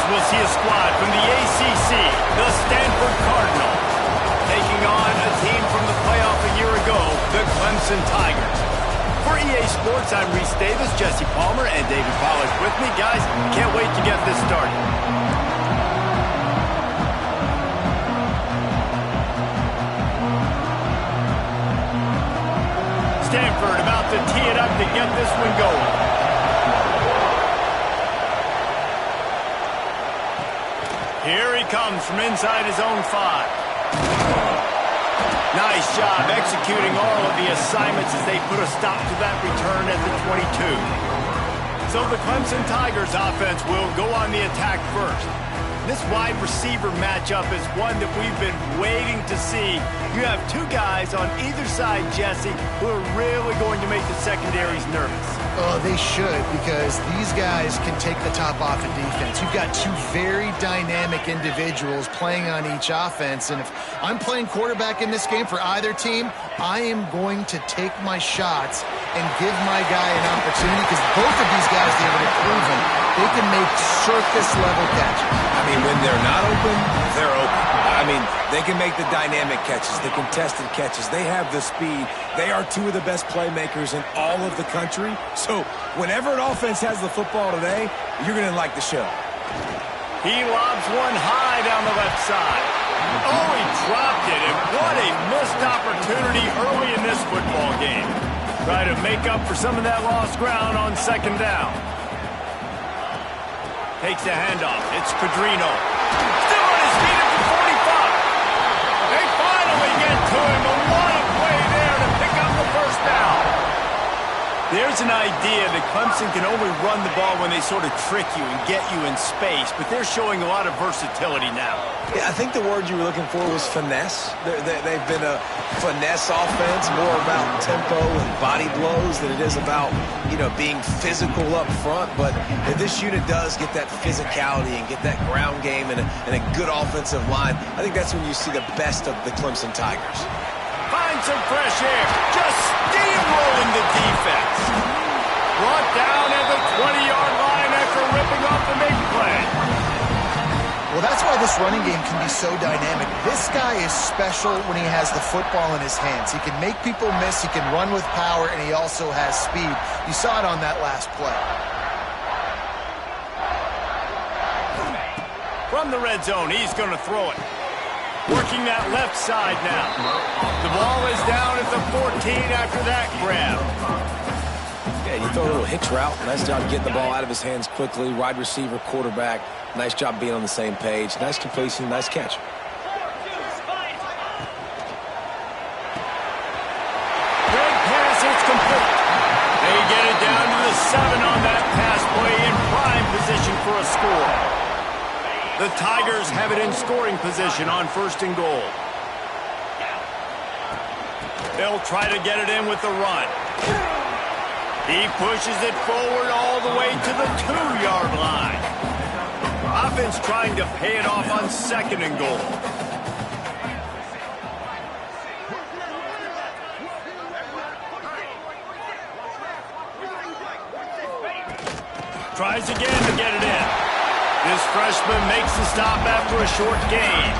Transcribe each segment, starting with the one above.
we'll see a squad from the ACC, the Stanford Cardinals, taking on a team from the playoff a year ago, the Clemson Tigers. For EA Sports, I'm Reese Davis, Jesse Palmer, and David Pollack with me. Guys, can't wait to get this started. Stanford about to tee it up to get this one going. Here he comes from inside his own 5. Nice job executing all of the assignments as they put a stop to that return at the 22. So the Clemson Tigers offense will go on the attack first. This wide receiver matchup is one that we've been waiting to see. You have two guys on either side, Jesse, who are really going to make the secondaries nervous. Oh, they should, because these guys can take the top off of defense. You've got two very dynamic individuals playing on each offense, and if I'm playing quarterback in this game for either team, I am going to take my shots and give my guy an opportunity, because both of these guys, they have proven they can make circus-level catches. I mean, when they're not open, they're open. I mean, they can make the dynamic catches, the contested catches. They have the speed. They are two of the best playmakers in all of the country. So whenever an offense has the football today, you're going to like the show. He lobs one high down the left side. Oh, he dropped it, and what a missed opportunity early in this football game. Try to make up for some of that lost ground on second down. Takes the handoff. It's Pedrino. Still on his feet at the 45. They finally get to him. A lot of play there to pick up the first down. There's an idea that Clemson can only run the ball when they sort of trick you and get you in space, but they're showing a lot of versatility now. Yeah, I think the word you were looking for was finesse. They've been a finesse offense, more about tempo and body blows than it is about, being physical up front. But if this unit does get that physicality and get that ground game and a good offensive line, I think that's when you see the best of the Clemson Tigers. Find some fresh air. Just steamrolling the defense. Brought down at the 20-yard line after ripping off the big play. Well, that's why this running game can be so dynamic. This guy is special when he has the football in his hands. He can make people miss, he can run with power, and he also has speed. You saw it on that last play. From the red zone, he's going to throw it. Working that left side now. The ball is down at the 14 after that grab. Yeah, you throw a little hitch route. Nice job getting the ball out of his hands quickly. Wide receiver, quarterback. Nice job being on the same page. Nice completion, nice catch. Big pass, it's complete. They get it down to the 7 on that pass play in prime position for a score. The Tigers have it in scoring position on 1st and goal. They'll try to get it in with the run. He pushes it forward all the way to the 2-yard line. Offense trying to pay it off on 2nd and goal. Tries again to get it in. This freshman makes the stop after a short gain.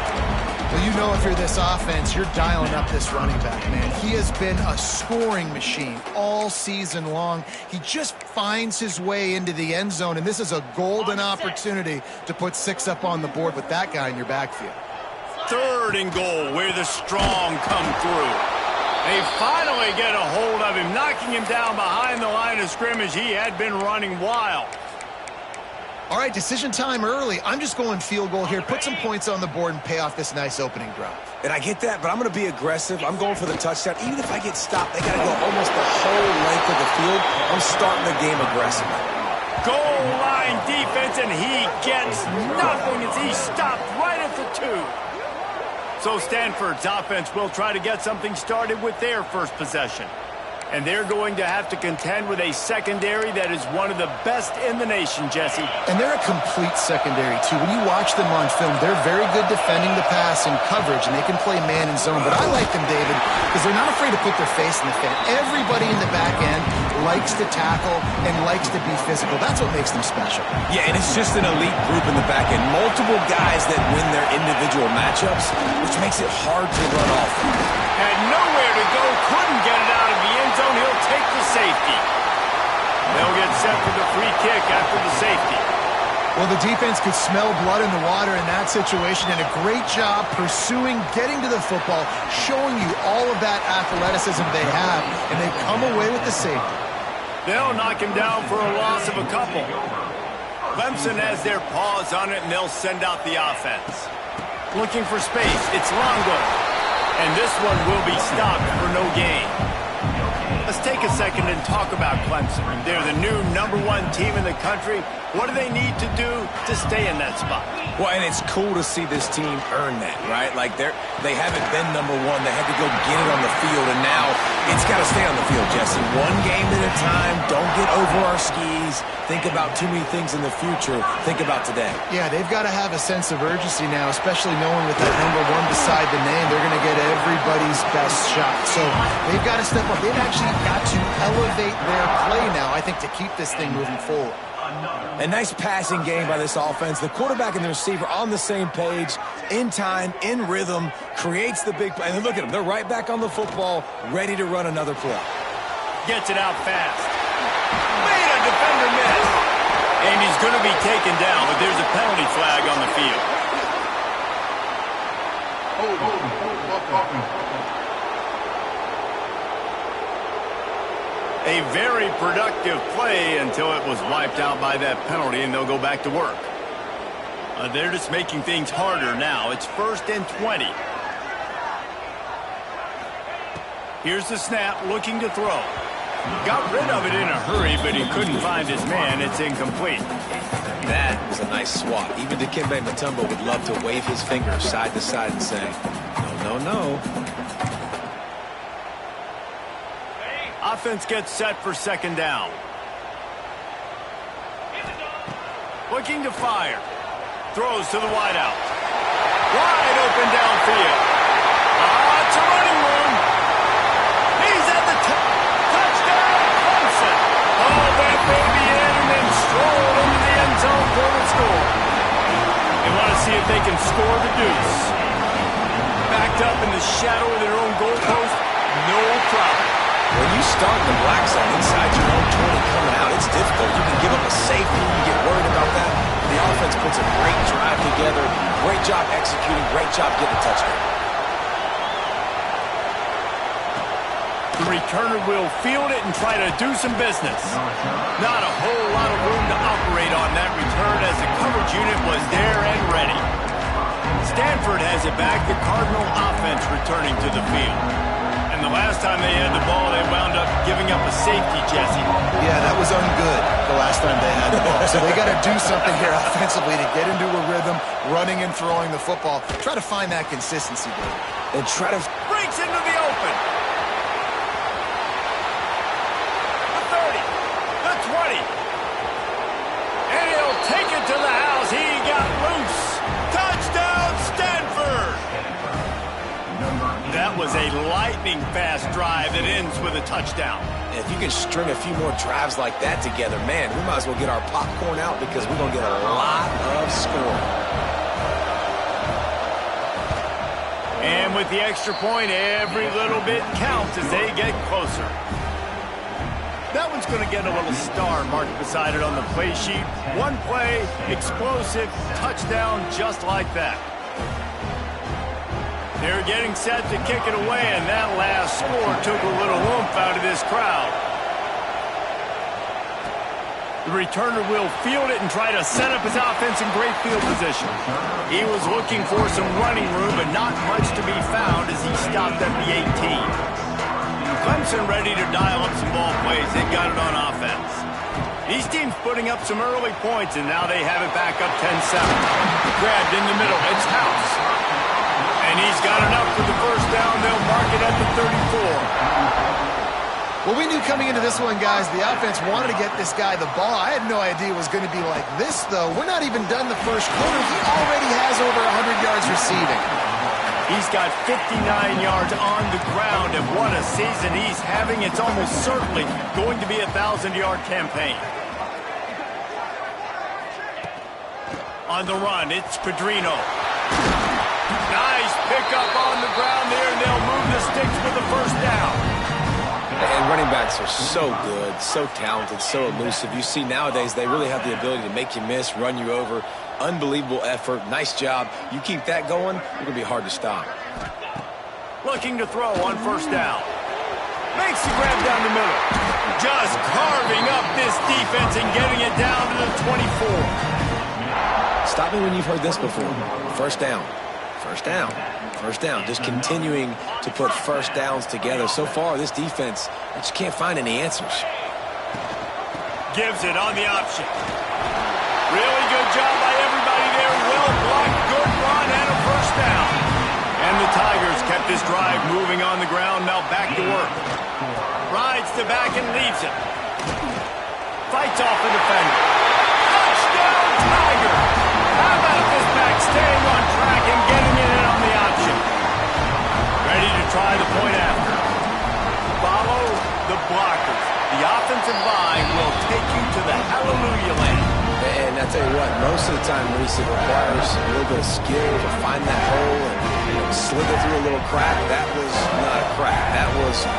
Well, if you're this offense, you're dialing up this running back, man. He has been a scoring machine all season long. He just finds his way into the end zone, and this is a golden opportunity to put 6 up on the board with that guy in your backfield. 3rd and goal, where the strong come through. They finally get a hold of him, knocking him down behind the line of scrimmage. He had been running wild. All right, decision time early. I'm just going field goal here. Put some points on the board and pay off this nice opening drive. And I get that, but I'm going to be aggressive. I'm going for the touchdown. Even if I get stopped, they got to go almost the whole length of the field. I'm starting the game aggressive. Goal line defense, and he gets nothing as he stopped right at the 2. So Stanford's offense will try to get something started with their first possession. And they're going to have to contend with a secondary that is one of the best in the nation, Jesse. And they're a complete secondary, too. When you watch them on film, they're very good defending the pass and coverage, and they can play man and zone. But I like them, David, because they're not afraid to put their face in the fan. Everybody in the back end likes to tackle and likes to be physical. That's what makes them special. Yeah, and it's just an elite group in the back end. Multiple guys that win their individual matchups, which makes it hard to run off. Had nowhere to go, couldn't get it out of the end zone. He'll take the safety. They'll get set for the free kick after the safety. Well, the defense could smell blood in the water in that situation, and a great job pursuing, getting to the football, showing you all of that athleticism they have, and they come away with the safety. They'll knock him down for a loss of a couple. Clemson has their paws on it, and they'll send out the offense. Looking for space. It's Longo. And this one will be stopped for no gain. Let's take a second and talk about Clemson. They're the new #1 team in the country. What do they need to do to stay in that spot? Well, and it's cool to see this team earn that, right? Like they haven't been #1. They had to go get it on the field, and now it's got to stay on the field, Jesse. One game at a time. Don't get over our skis. Think about too many things in the future. Think about today. Yeah, they've got to have a sense of urgency now, especially knowing with that #1 beside the name, they're going to get everybody's best shot. So they've got to step up. They've actually got to elevate their play now, I think, to keep this thing moving forward. A nice passing game by this offense. The quarterback and the receiver on the same page, in time, in rhythm, creates the big play. And look at them. They're right back on the football, ready to run another play. Gets it out fast. Made a defender miss. And he's going to be taken down, but there's a penalty flag on the field. A very productive play until it was wiped out by that penalty, and they'll go back to work. They're just making things harder now. It's 1st and 20. Here's the snap, looking to throw. Got rid of it in a hurry, but he couldn't find his man. It's incomplete. That was a nice swat. Even Dikembe Mutombo would love to wave his fingers side to side and say, no, no, no. Offense gets set for 2nd down. Looking to fire. Throws to the wideout. Wide open downfield. It's a running room. He's at the touchdown, Clemson. Oh, that baby in and then stroll into the end zone for the score. They want to see if they can score the deuce. Backed up in the shadow of their own goalpost, no problem. When you start the black zone inside your own 20 coming out, it's difficult. You can give up a safety, you get worried about that. The offense puts a great drive together. Great job executing, great job getting a touchdown. The returner will field it and try to do some business. Not a whole lot of room to operate on that return as the coverage unit was there and ready. Stanford has it back, the Cardinal offense returning to the field. And the last time they had the ball, they wound up giving up a safety, Jesse. Yeah, that was ungood the last time they had the ball. So they got to do something here offensively to get into a rhythm, running and throwing the football. Try to find that consistency, David. And try to... Breaks into the open. The 30. The 20. And he'll take it to the house. He got loose. Touchdown, Stanford. That was a lightning-fast drive that ends with a touchdown. If you can string a few more drives like that together, man, we might as well get our popcorn out because we're going to get a lot of scoring. And with the extra point, every little bit counts as they get closer. That one's going to get a little star marked beside it on the play sheet. One play, explosive, touchdown just like that. They're getting set to kick it away, and that last score took a little oomph out of this crowd. The returner will field it and try to set up his offense in great field position. He was looking for some running room, but not much to be found as he stopped at the 18. Clemson ready to dial up some ball plays. They've got it on offense. These teams putting up some early points, and now they have it back up 10-7. Grabbed in the middle. It's House. And he's got enough for the first down. They'll mark it at the 34. Well, we knew coming into this one, guys, the offense wanted to get this guy the ball. I had no idea it was going to be like this, though. We're not even done the first quarter. He already has over 100 yards receiving. He's got 59 yards on the ground, and what a season he's having. It's almost certainly going to be a 1,000-yard campaign. On the run, it's Pedrino. Nice pickup on the ground there, and they'll move the sticks for the first down. And running backs are so good, so talented, so elusive. You see nowadays they really have the ability to make you miss, run you over. Unbelievable effort. Nice job. You keep that going, you're going to be hard to stop. Looking to throw on first down. Makes the grab down the middle. Just carving up this defense and getting it down to the 24. Stop me when you've heard this before. First down. First down. First down. Just continuing to put first downs together. So far, this defense, I just can't find any answers. Gives it on the option. Really good job by everybody there. Well blocked, good run, and a first down. And the Tigers kept this drive moving on the ground. Now back to work. Rides the back and leaves it. Fights off the defender. Touchdown, Tiger! How about this back staying on track and getting it in on the option? Ready to try the point after. Follow the blockers. The offensive line will take you to the hallelujah land. And I tell you what, most of the time, Reese, it requires a little bit of skill to find that hole and slither through a little crack. That was not a crack. That was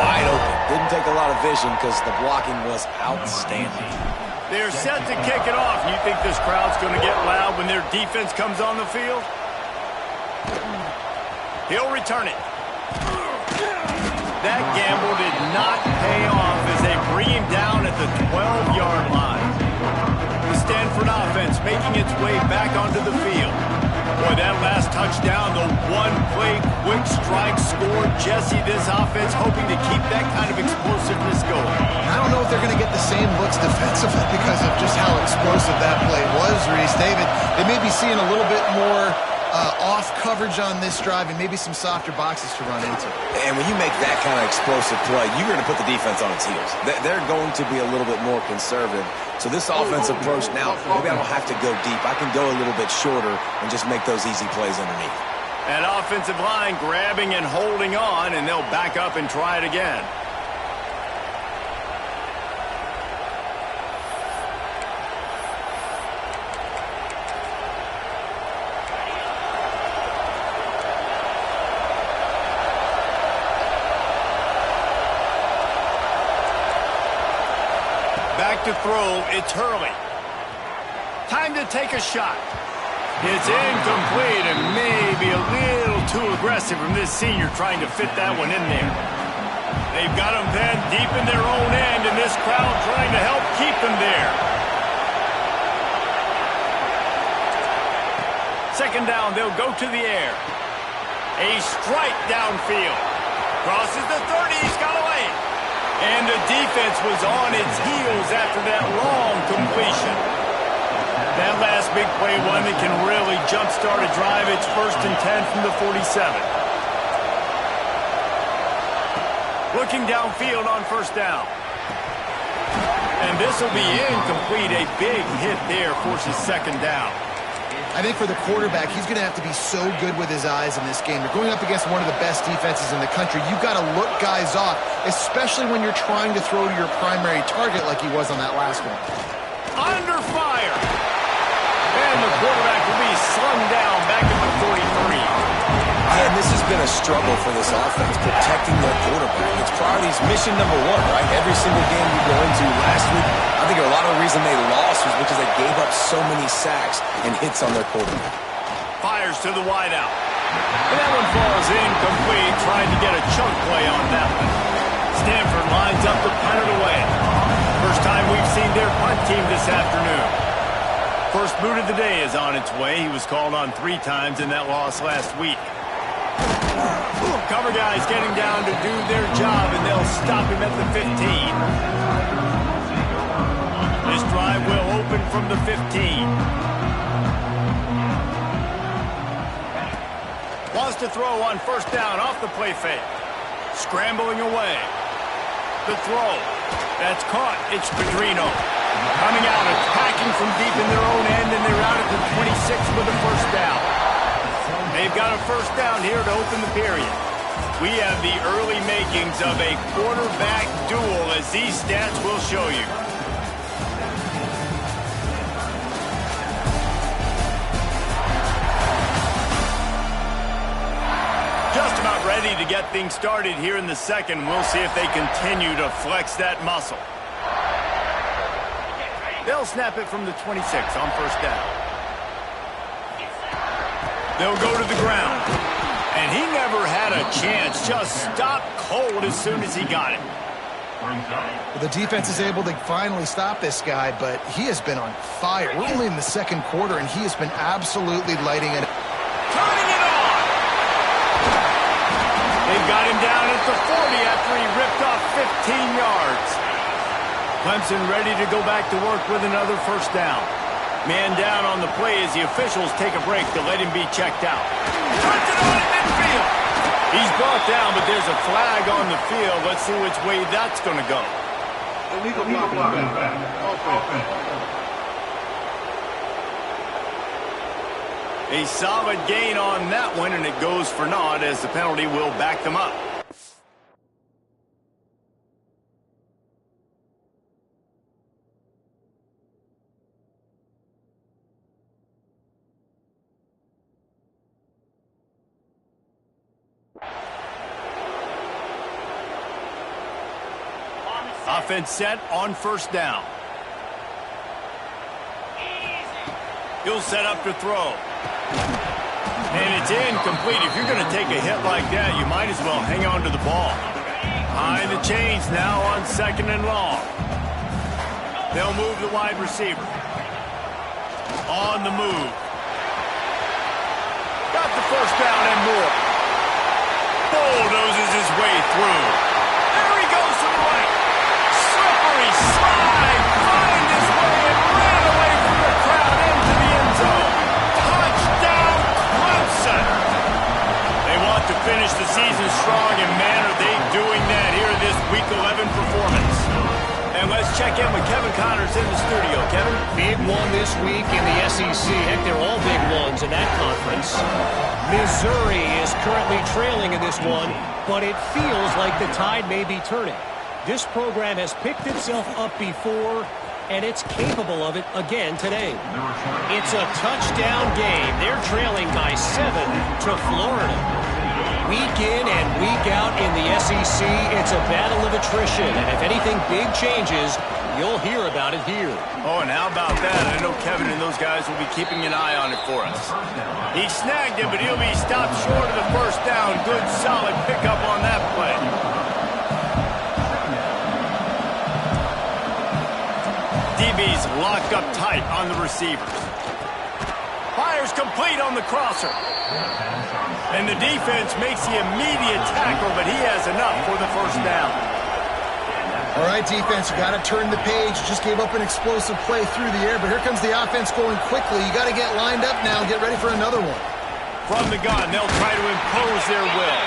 wide open. Didn't take a lot of vision because the blocking was outstanding. They're set to kick it off. You think this crowd's going to get loud when their defense comes on the field? He'll return it. That gamble did not pay off as they bring him down at the 12-yard line. The Stanford offense making its way back onto the field. Boy, that last touchdown, the one-play quick strike score. Jesse, this offense hoping to keep that kind of explosiveness going. I don't know if they're going to get the same looks defensively because of just how explosive that play was, Reese. David, they may be seeing a little bit more off coverage on this drive and maybe some softer boxes to run into. And when you make that kind of explosive play, you're going to put the defense on its heels. They're going to be a little bit more conservative. So this offensive approach now, maybe I don't have to go deep. I can go a little bit shorter and just make those easy plays underneath. That offensive line grabbing and holding on, and they'll back up and try it again. Back to throw, it's Hurley. Time to take a shot. It's incomplete and maybe a little too aggressive from this senior trying to fit that one in there. They've got him then deep in their own end, and this crowd trying to help keep them there. Second down, they'll go to the air. A strike downfield. Crosses the 30, he's got away. And the defense was on its heels after that long completion. That last big play, one that can really jumpstart a drive. It's 1st and 10 from the 47. Looking downfield on first down. And this will be incomplete. A big hit there forces second down. I think for the quarterback, he's going to have to be so good with his eyes in this game. You're going up against one of the best defenses in the country. You've got to look guys off, especially when you're trying to throw to your primary target like he was on that last one. Under fire. And the quarterback will be slung down back at the 43. And this has been a struggle for this offense, protecting their quarterback. It's priorities mission number one, right? Every single game you go into last week, I think a lot of the reason they lost was because they gave up so many sacks and hits on their quarterback. Fires to the wideout. And that one falls incomplete, trying to get a chunk play on that one. Stanford lines up to punt it away. First time we've seen their punt team this afternoon. First boot of the day is on its way. He was called on 3 times in that loss last week. Cover guys getting down to do their job, and they'll stop him at the 15. This drive will open from the 15. Wants to throw on first down off the play fake. Scrambling away. The throw. That's caught. It's Pedrino. Coming out, attacking from deep in their own end, and they're out at the 26 with a first down. They've got a first down here to open the period. We have the early makings of a quarterback duel, as these stats will show you. Just about ready to get things started here in the second. We'll see if they continue to flex that muscle. They'll snap it from the 26 on first down. They'll go to the ground. And he never had a chance. Just stopped cold as soon as he got it. The defense is able to finally stop this guy, but he has been on fire. We're only in the second quarter, and he has been absolutely lighting it. Turning it on! They've got him down at the 40 after he ripped off 15 yards. Clemson ready to go back to work with another first down. Man down on the play as the officials take a break to let him be checked out. Turns it on at midfield. He's brought down, but there's a flag on the field. Let's see which way that's going to go. Illegal block. A solid gain on that one, and it goes for naught as the penalty will back them up. Offense set on first down. He'll set up to throw. And it's incomplete. If you're going to take a hit like that, you might as well hang on to the ball. Behind the chains now on second and long. They'll move the wide receiver. On the move. Got the first down and more. Bulldozes his way through. There he goes to the right. Slippery slide. Find his way and ran away from the crowd into the end zone. Touchdown, Clemson. They want to finish the season strong, and man, are they doing that here in this Week 11 performance. And let's check in with Kevin Connors in the studio. Kevin? Big one this week in the SEC. Heck, they're all big ones in that conference. Missouri is currently trailing in this one, but it feels like the tide may be turning. This program has picked itself up before, and it's capable of it again today. It's a touchdown game. They're trailing by 7 to Florida. Week in and week out in the SEC, it's a battle of attrition, and if anything big changes, you'll hear about it here. Oh, and how about that? I know Kevin and those guys will be keeping an eye on it for us. He snagged it, but he'll be stopped short of the first down. Good, solid pickup on that play. DB's locked up tight on the receivers. Fires complete on the crosser. And the defense makes the immediate tackle, but he has enough for the first down. All right, defense, you got to turn the page. Just gave up an explosive play through the air, but here comes the offense going quickly. You got to get lined up now and get ready for another one. From the gun, they'll try to impose their will.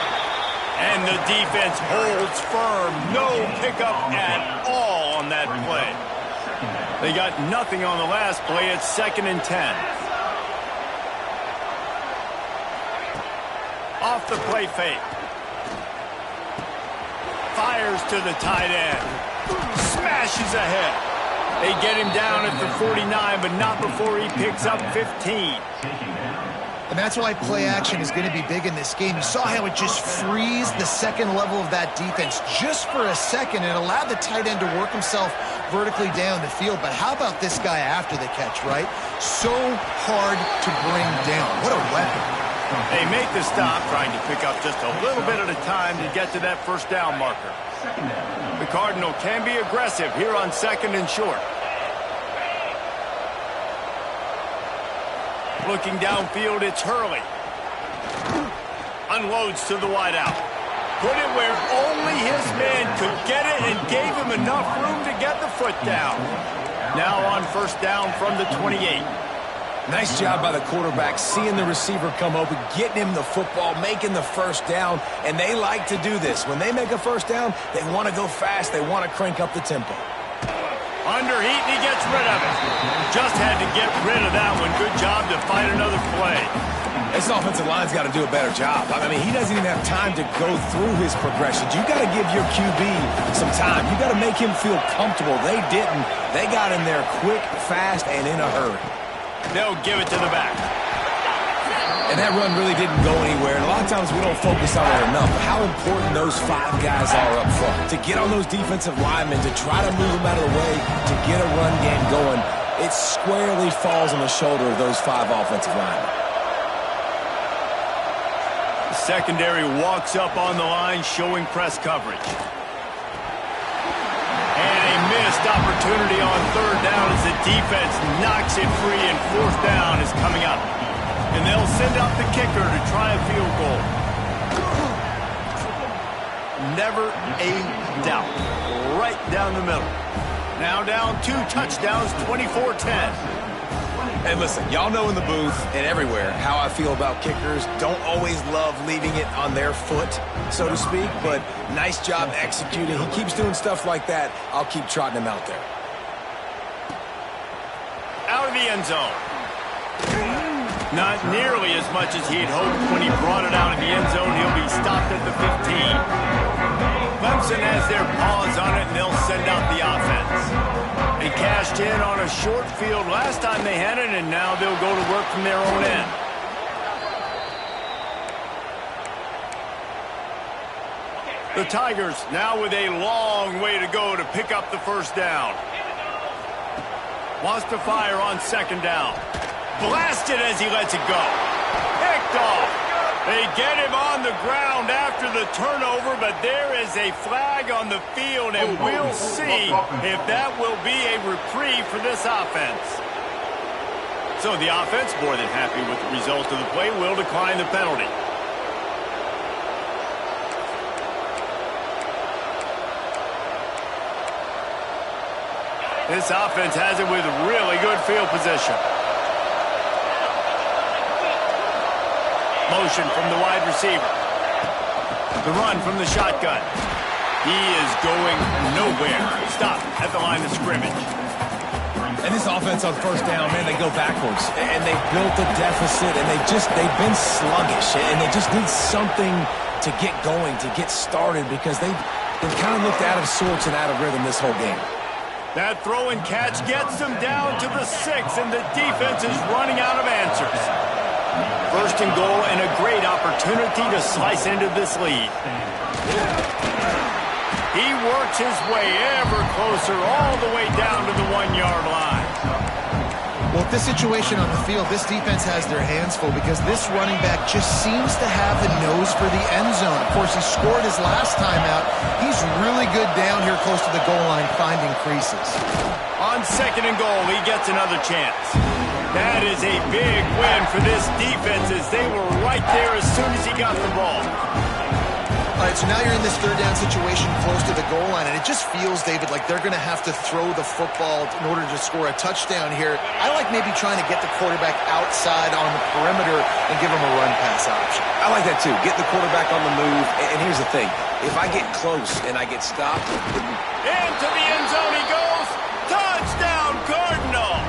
And the defense holds firm. No pickup at all on that play. They got nothing on the last play. It's 2nd and 10. Off the play fake. Fires to the tight end. Smashes ahead. They get him down at the 49, but not before he picks up 15. And that's why play action is going to be big in this game. You saw how it just frees the second level of that defense just for a second and allowed the tight end to work himself vertically down the field. But how about this guy after the catch, right? So hard to bring down. What a weapon. They make the stop, trying to pick up just a little bit at a time to get to that first down marker. The Cardinal can be aggressive here on 2nd and short. Looking downfield, it's Hurley. Unloads to the wideout. Put it where only his man could get it and gave him enough room to get the foot down. Now on first down from the 28. Nice job by the quarterback, seeing the receiver come open, getting him the football, making the first down, and they like to do this. When they make a first down, they want to go fast. They want to crank up the tempo. Under heat, and he gets rid of it. Just had to get rid of that one. Good job to find another play. This offensive line's got to do a better job. I mean, he doesn't even have time to go through his progressions. You got to give your QB some time. You got to make him feel comfortable. They didn't. They got in there quick, fast, and in a hurry. They'll give it to the back. And that run really didn't go anywhere. And a lot of times we don't focus on it enough. How important those 5 guys are up front. To get on those defensive linemen, to try to move them out of the way, to get a run game going, it squarely falls on the shoulder of those 5 offensive linemen. The secondary walks up on the line, showing press coverage. And a missed opportunity on 3rd down as the defense knocks it free, and 4th down is coming up. And they'll send out the kicker to try a field goal. Never a doubt. Right down the middle. Now down 2 touchdowns, 24-10. And listen, y'all know in the booth and everywhere how I feel about kickers. Don't always love leaving it on their foot, so to speak, but nice job executing. He keeps doing stuff like that. I'll keep trotting him out there. Out of the end zone. Not nearly as much as he'd hoped when he brought it out of the end zone. He'll be stopped at the 15. Clemson has their paws on it, and they'll send out the offense. They cashed in on a short field last time they had it, and now they'll go to work from their own end. The Tigers now with a long way to go to pick up the first down. Wants to fire on 2nd down. Blasted as he lets it go. Picked off. They get him on the ground after the turnover, but there is a flag on the field, and we'll see if that will be a reprieve for this offense. So the offense, more than happy with the result of the play, will decline the penalty. This offense has it with really good field position. Motion from the wide receiver. The run from the shotgun. He is going nowhere. Stop at the line of scrimmage. And this offense on 1st down, man, they go backwards. And they built a deficit, and they've been sluggish. And they just need something to get going, to get started, because they've kind of looked out of sorts and out of rhythm this whole game. That throw and catch gets them down to the 6, and the defense is running out of answers. 1st and goal, and a great opportunity to slice into this lead. He works his way ever closer all the way down to the 1-yard line. Well, with this situation on the field, this defense has their hands full because this running back just seems to have the nose for the end zone. Of course, he scored his last time out. He's really good down here close to the goal line, finding creases. On 2nd and goal, he gets another chance. That is a big win for this defense, as they were right there as soon as he got the ball. All right, so now you're in this 3rd down situation close to the goal line, and it just feels, David, like they're going to have to throw the football in order to score a touchdown here. I like maybe trying to get the quarterback outside on the perimeter and give him a run-pass option. I like that, too. Get the quarterback on the move. And here's the thing. If I get close and I get stopped... Into the end zone he goes. Touchdown, Cardinal.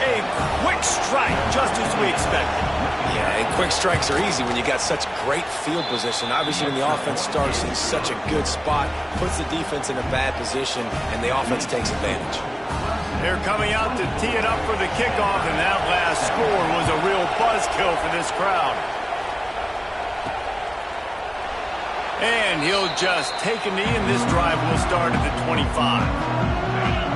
A quick strike, just as we expected. Yeah, and quick strikes are easy when you got such great field position. Obviously, when the offense starts in such a good spot, puts the defense in a bad position, and the offense takes advantage. They're coming out to tee it up for the kickoff, and that last score was a real buzzkill for this crowd. And he'll just take a knee, and this drive will start at the 25.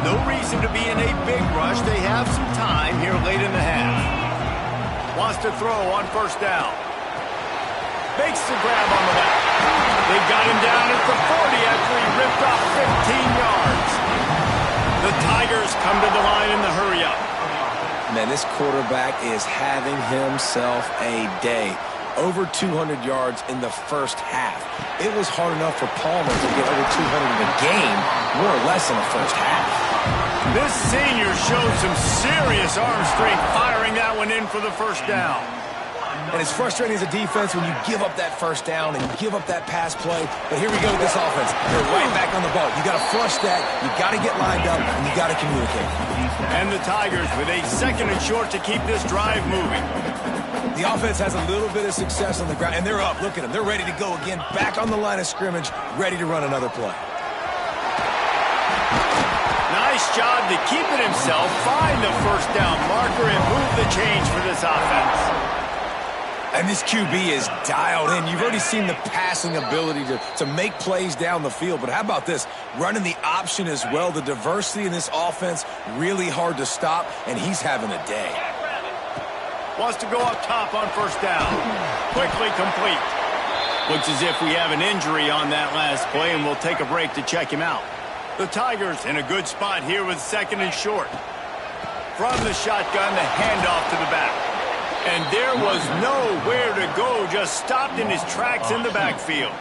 No reason to be in a big rush. They have some time here late in the half. Wants to throw on 1st down. Makes the grab on the left. They got him down at the 40 after he ripped off 15 yards. The Tigers come to the line in the hurry-up. Man, this quarterback is having himself a day. Over 200 yards in the 1st half. It was hard enough for Palmer to get over 200 in a game, more or less in the 1st half. This senior showed some serious arm strength firing that one in for the first down. And it's frustrating as a defense when you give up that first down and you give up that pass play. But here we go with this offense. They're right back on the ball. You got to flush that. You got to get lined up, and you got to communicate. And the Tigers with a 2nd and short to keep this drive moving. The offense has a little bit of success on the ground, and they're up. Look at them. They're ready to go again, back on the line of scrimmage, ready to run another play. Nice job to keep it himself, find the first down marker, and move the chains for this offense. And this QB is dialed in. You've already seen the passing ability to make plays down the field. But how about this? Running the option as well. The diversity in this offense, really hard to stop, and he's having a day. Wants to go up top on first down. Quickly complete. Looks as if we have an injury on that last play, and we'll take a break to check him out. The Tigers in a good spot here with 2nd and short. From the shotgun, the handoff to the back. And there was nowhere to go, just stopped in his tracks in the backfield.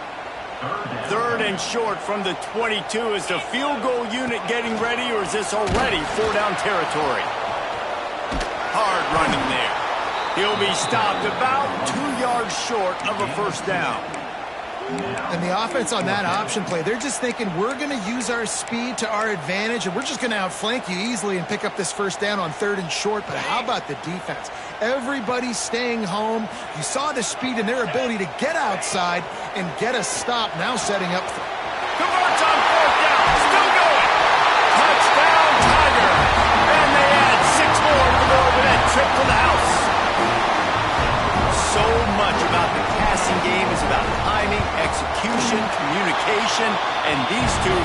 3rd and short from the 22. Is the field goal unit getting ready, or is this already 4-down territory? Hard running there. He'll be stopped about 2 yards short of a first down. And the offense on that option play, they're just thinking we're going to use our speed to our advantage, and we're just going to outflank you easily and pick up this first down on 3rd and short. But how about the defense? Everybody's staying home. You saw the speed and their ability to get outside and get a stop, now setting up. Converts on 4th down, still going. Touchdown, Tiger. And they add 6 more to go with that trip to the house. So much about the passing game is about timing, execution, communication, and these two,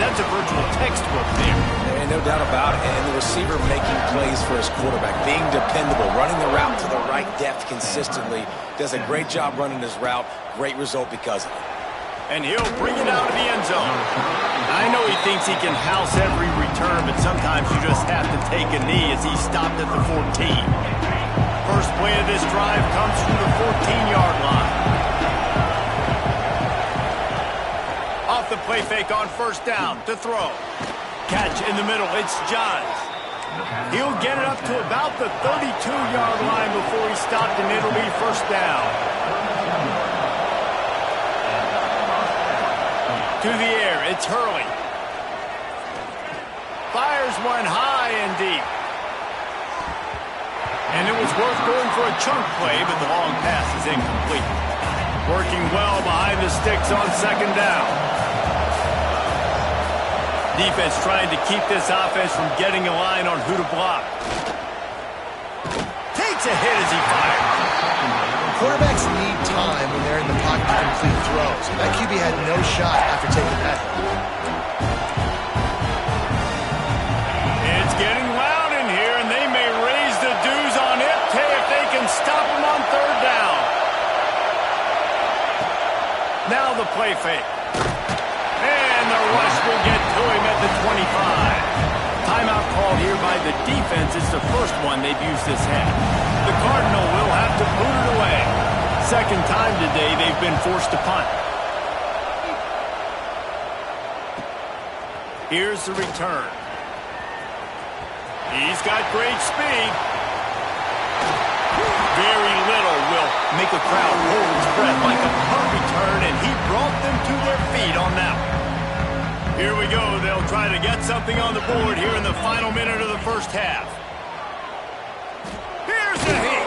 that's a virtual textbook there. And no doubt about it. And the receiver making plays for his quarterback, being dependable, running the route to the right depth consistently. Does a great job running his route. Great result because of it. And he'll bring it out of the end zone. I know he thinks he can house every return, but sometimes you just have to take a knee as he stopped at the 14. First play of this drive comes from the 14-yard line. Off the play fake on first down to throw. Catch in the middle, it's Johns. He'll get it up to about the 32-yard line before he stopped, and it'll be first down. To the air, it's Hurley. Fires one high and deep. And it was worth going for a chunk play, but the long pass is incomplete. Working well behind the sticks on 2nd down. Defense trying to keep this offense from getting a line on who to block. Takes a hit as he fires. Quarterbacks need time when they're in the pocket to complete throws. That QB had no shot after taking that. It's getting loud in here, and they may raise the dues on it if they can stop him on 3rd down. Now the play fake. And the rush will get to him at the 25. Timeout called here by the defense. It's the first one they've used this half. The Cardinal will have to boot it away. 2nd time today they've been forced to punt. Here's the return. He's got great speed. Very little will make a crowd hold its breath like a punt return, and he brought them to their feet on that one. Here we go. They'll try to get something on the board here in the final minute of the first half. Here's the hit.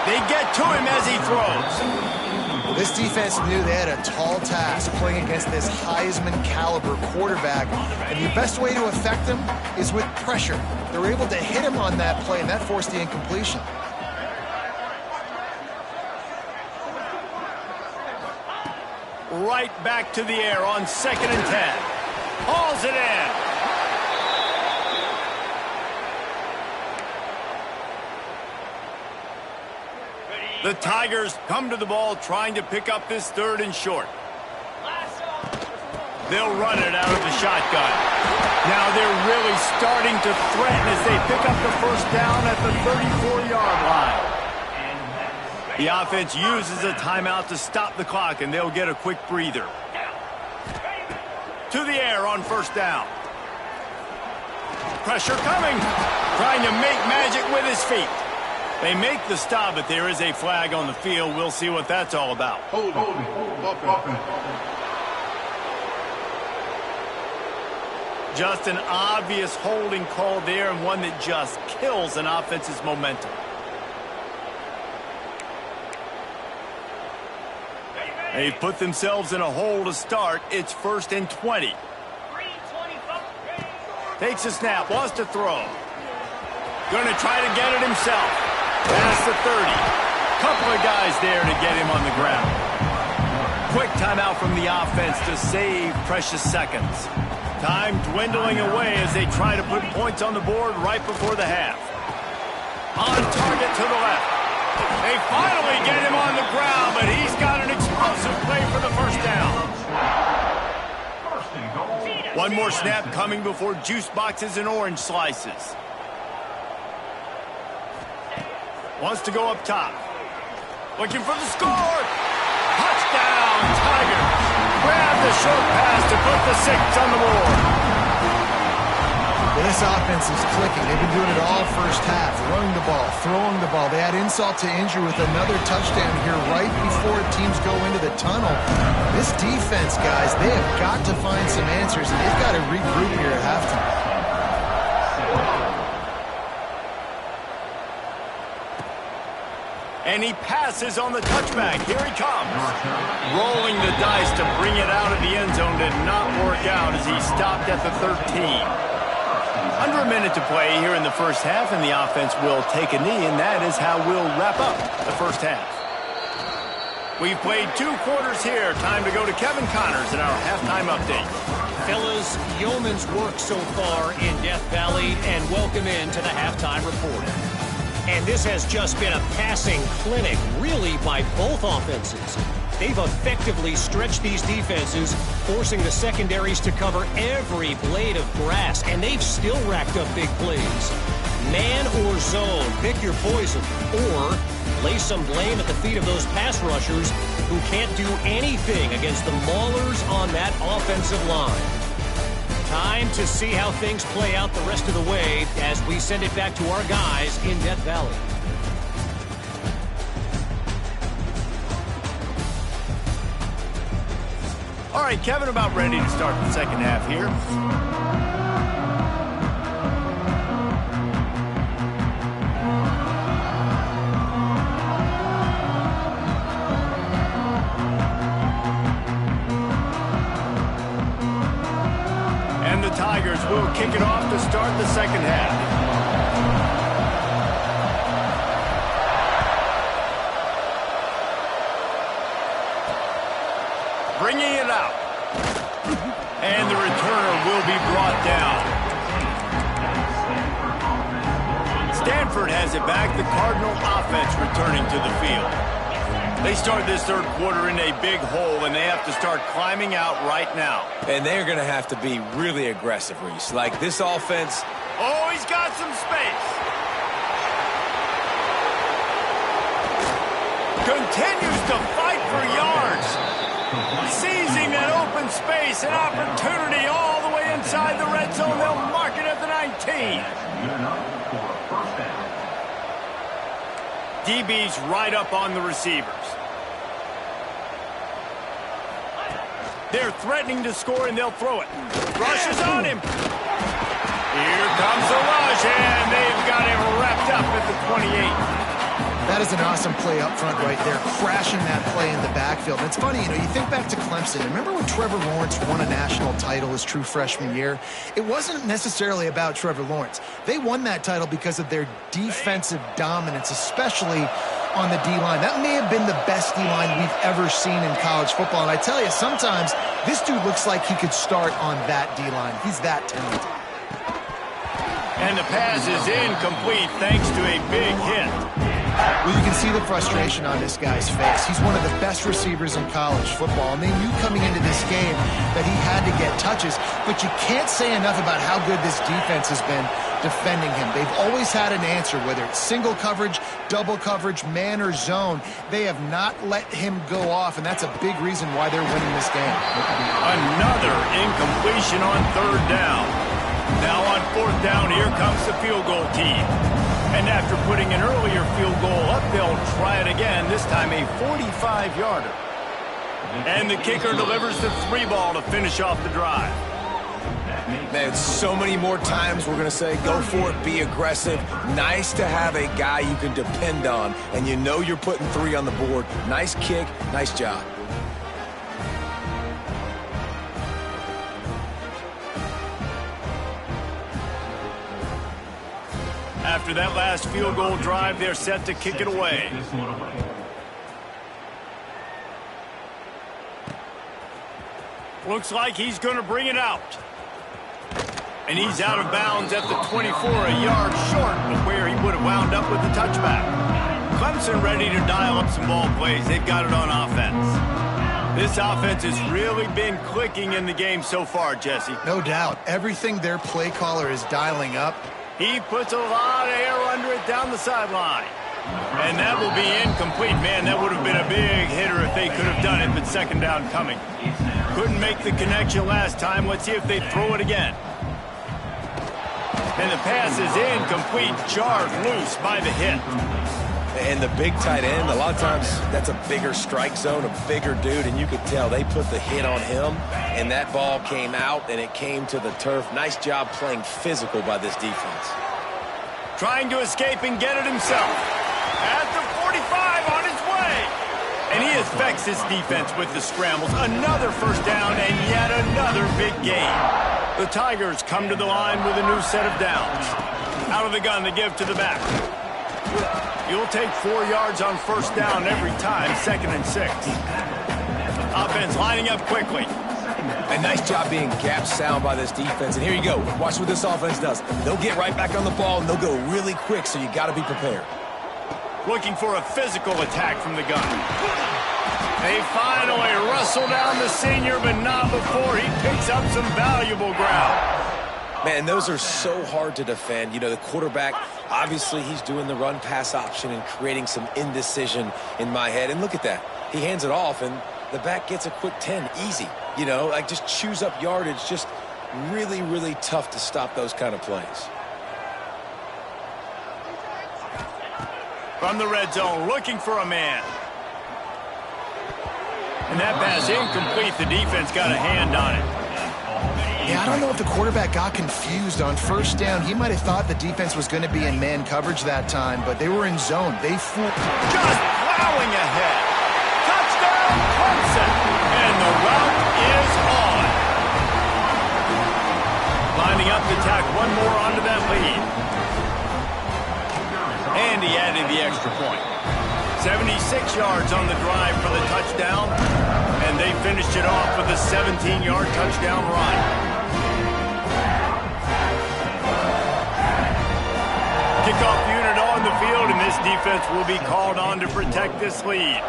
They get to him as he throws. This defense knew they had a tall task playing against this Heisman-caliber quarterback, and the best way to affect him is with pressure. They were able to hit him on that play, and that forced the incompletion. Right back to the air on 2nd and 10. Hauls it in. The Tigers come to the ball trying to pick up this 3rd and short. They'll run it out of the shotgun. Now they're really starting to threaten as they pick up the first down at the 34-yard line. The offense uses a timeout to stop the clock, and they'll get a quick breather. To the air on first down. Pressure coming. Trying to make magic with his feet. They make the stop, but there is a flag on the field. We'll see what that's all about. Hold it. Just an obvious holding call there, and one that just kills an offense's momentum. They've put themselves in a hole to start. It's 1st and 20. Takes a snap, wants to throw. Going to try to get it himself. Past the 30. Couple of guys there to get him on the ground. Quick timeout from the offense to save precious seconds. Time dwindling away as they try to put points on the board right before the half. On target to the left. They finally get him on the ground, but he's got an explosive play for the first down. One more snap coming before juice boxes and orange slices. Wants to go up top. Looking for the score. Touchdown, Tigers. Grab the short pass to put the 6 on the board. Well, this offense is clicking. They've been doing it all first half. Running the ball, throwing the ball. They add insult to injury with another touchdown here right before teams go into the tunnel. This defense, guys, they have got to find some answers, and they've got to regroup here at halftime. And he passes on the touchback. Here he comes. Rolling the dice to bring it out of the end zone did not work out as he stopped at the 13. Under a minute to play here in the first half, and the offense will take a knee, and that is how we'll wrap up the first half. We've played 2 quarters here. Time to go to Kevin Connors in our halftime update. Fellas, yeoman's work so far in Death Valley, and welcome in to the halftime report. And this has just been a passing clinic, really, by both offenses. They've effectively stretched these defenses, forcing the secondaries to cover every blade of grass, and they've still racked up big plays. Man or zone, pick your poison, or lay some blame at the feet of those pass rushers who can't do anything against the maulers on that offensive line. Time to see how things play out the rest of the way as we send it back to our guys in Death Valley. All right, Kevin, about ready to start the second half here. And the Tigers will kick it off to start the second half. Bringing it out. And the returner will be brought down. Stanford has it back. The Cardinal offense returning to the field. They start this third quarter in a big hole, and they have to start climbing out right now. And they're going to have to be really aggressive, Reese. Like this offense. Oh, he's got some space. Continues to fight for yards. Seizing that open space, an opportunity all the way inside the red zone. They'll mark it at the 19. DB's right up on the receivers. They're threatening to score, and they'll throw it. Rush is on him. Here comes the rush, and they've got him wrapped up at the 28. That is an awesome play up front right there, crashing that play in the backfield. And it's funny, you think back to Clemson. Remember when Trevor Lawrence won a national title his true freshman year? It wasn't necessarily about Trevor Lawrence. They won that title because of their defensive dominance, especially on the D-line. That may have been the best D-line we've ever seen in college football. And I tell you, sometimes this dude looks like he could start on that D-line. He's that talented. And the pass is incomplete thanks to a big hit. Well, you can see the frustration on this guy's face. He's one of the best receivers in college football, and they knew coming into this game that he had to get touches, but you can't say enough about how good this defense has been defending him. They've always had an answer, whether it's single coverage, double coverage, man or zone. They have not let him go off, and that's a big reason why they're winning this game. Another incompletion on third down. Now on 4th down, here comes the field goal team. And after putting an earlier field goal up, they'll try it again, this time a 45-yarder. And the kicker delivers the 3-ball to finish off the drive. Man, so many more times we're going to say, go for it, be aggressive. Nice to have a guy you can depend on, and you know you're putting 3 on the board. Nice kick, nice job. After that last field goal drive, they're set to kick it away. Looks like he's going to bring it out. And he's out of bounds at the 24, a yard short of where he would have wound up with the touchback. Clemson ready to dial up some ball plays. They've got it on offense. This offense has really been clicking in the game so far, Jesse. No doubt. Everything their play caller is dialing up. He puts a lot of air under it down the sideline. And that will be incomplete. Man, that would have been a big hitter if they could have done it, but second down coming. Couldn't make the connection last time. Let's see if they throw it again. And the pass is incomplete, jarred loose by the hit. And the big tight end, a lot of times that's a bigger strike zone, a bigger dude, and you could tell they put the hit on him, and that ball came out, and it came to the turf. Nice job playing physical by this defense. Trying to escape and get it himself. At the 45 on his way. And he affects this defense with the scrambles. Another first down and yet another big gain. The Tigers come to the line with a new set of downs. Out of the gun, they give to the back. You'll take 4 yards on first down every time, 2nd and 6. Offense lining up quickly. A nice job being gap sound by this defense. And here you go. Watch what this offense does. They'll get right back on the ball, and they'll go really quick, so you got to be prepared. Looking for a physical attack from the gun. They finally wrestle down the senior, but not before he picks up some valuable ground. Man, those are so hard to defend. You know, the quarterback, obviously he's doing the run-pass option and creating some indecision in my head. And look at that. He hands it off, and the back gets a quick 10. Easy. You know, like just chews up yardage. Just really, really tough to stop those kind of plays. From the red zone, looking for a man. And that pass incomplete. The defense got a hand on it. Yeah, I don't know if the quarterback got confused on first down. He might have thought the defense was going to be in man coverage that time, but they were in zone. They fooled. Just plowing ahead. Touchdown, Clemson. And the route is on. Lining up to tack one more onto that lead. And he added the extra point. 76 yards on the drive for the touchdown. And they finished it off with a 17-yard touchdown run. Kickoff unit on the field, and this defense will be called on to protect this lead.